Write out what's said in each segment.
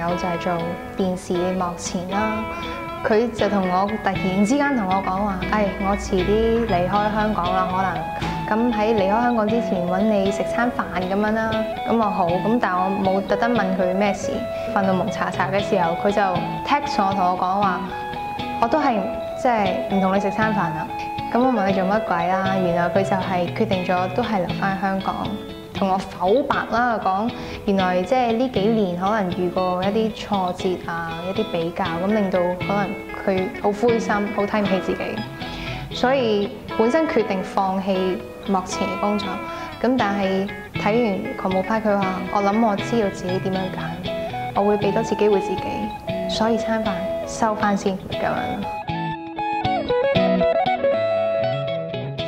友就係做電視嘅幕前啦。佢就同我突然之間同我講話，我遲啲離開香港啦，可能咁喺離開香港之前揾你食餐飯咁樣啦。咁我好，咁但係我冇特登問佢咩事。瞓到蒙查查嘅時候，佢就 text 我同我講話，我都係即係唔同你食餐飯啦。咁我問佢做乜鬼啦？原來佢就係決定咗都係留翻香港，同我剖白啦，講原來即係呢幾年可能遇過一啲挫折啊，一啲比較，咁令到可能佢好灰心，好睇唔起自己，所以本身決定放棄幕前嘅工作。咁但係睇完《狂舞派》，佢話我諗我知道自己點樣揀，我會俾多次機會自己，所以餐飯收翻先咁樣。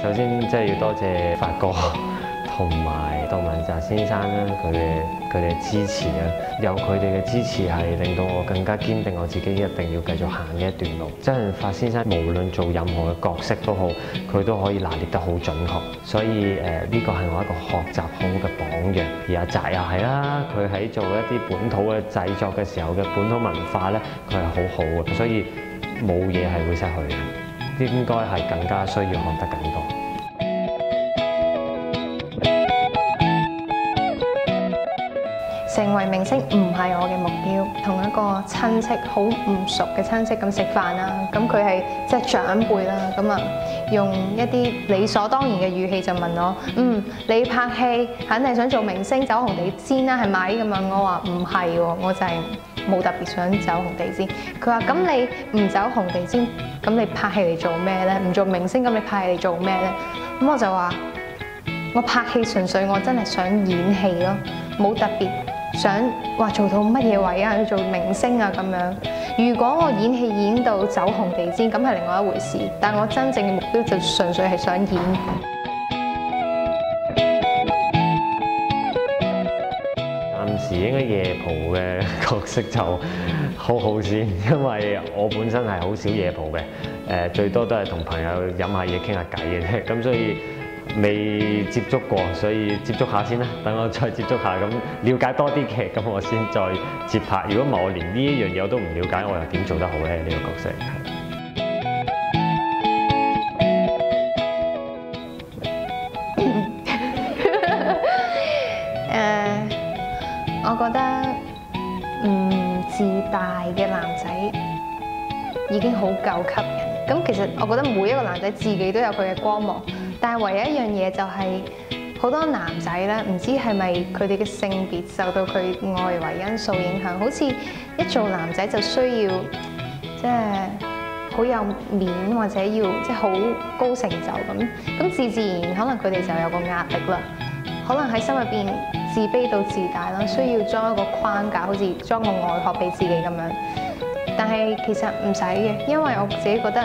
首先即係要多謝發哥同埋杜汶澤先生啦，佢哋支持啊，有佢哋嘅支持係令到我更加堅定我自己一定要繼續行呢一段路。周潤發先生無論做任何嘅角色都好，佢都可以拿捏得好準確，所以呢個係我一個學習好嘅榜樣。而阿澤又係啦，佢喺做一啲本土嘅製作嘅時候嘅本土文化咧，佢係好好嘅，所以冇嘢係會失去嘅，應該係更加需要學得更多。成為明星唔係我嘅目標，同一個親戚好唔熟嘅親戚咁食飯啦，咁佢係即係長輩啦，咁啊用一啲理所當然嘅語氣就問我，你拍戲肯定想做明星走紅地氈啦，係咪咁啊？我話唔係喎，我就係冇特別想走紅地氈。佢話咁你唔走紅地氈，咁你拍戲嚟做咩咧？唔做明星咁你拍戲嚟做咩咧？咁我就話我拍戲純粹我真係想演戲咯，冇特別想話做到乜嘢位啊，去做明星啊咁樣。如果我演戲演到走紅地氈，咁係另外一回事。但我真正嘅目標就純粹係想演。暫時應該夜蒲嘅角色就好好先，因為我本身係好少夜蒲嘅，最多都係同朋友飲下嘢傾下偈嘅啫，咁所以未接觸過，所以接觸下先啦。等我再接觸下，咁了解多啲嘅，咁我先再接拍。如果唔係我連呢一樣嘢我都唔了解，我又點做得好咧？呢個角色我覺得自大嘅男仔已經好夠吸引。咁其實我覺得每一個男仔自己都有佢嘅光芒。但係唯一一樣嘢就係好多男仔咧，唔知係咪佢哋嘅性別受到佢外圍因素影響，好似一做男仔就需要即係好有面或者要即係好高成就咁自自然可能佢哋就有個壓力啦，可能喺心入邊自卑到自大啦，需要裝一個框架，好似裝個外殼俾自己咁樣。但係其實唔使嘅，因為我自己覺得，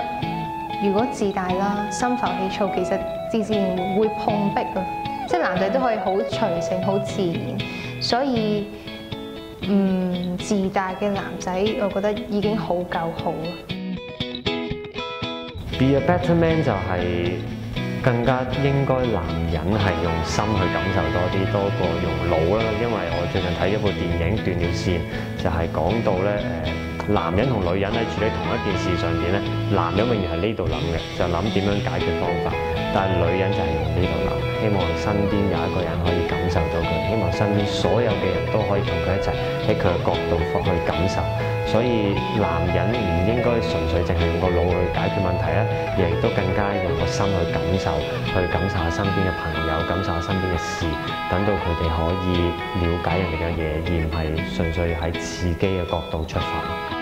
如果自大啦、心浮氣躁，其實自然會碰壁啊！即係男仔都可以好隨性、好自然，所以自大嘅男仔，我覺得已經好夠好啊。Be a better man 就係更加應該男人係用心去感受多啲，多過用腦啦。因為我最近睇咗部電影《斷了線》，就係講到咧男人同女人喺處理同一件事上邊咧，男人永遠係呢度諗嘅，就諗點樣解決方法。但係女人就係用呢度諗，希望身邊有一個人可以感受到佢，希望身邊所有嘅人都可以同佢一齊喺佢嘅角度去感受。所以男人唔應該純粹淨係用個腦去解決問題啦，而亦都更加用個心去感受下身邊嘅朋友，感受下身邊嘅事，等到佢哋可以了解人哋嘅嘢，而唔係純粹喺自己嘅角度出發。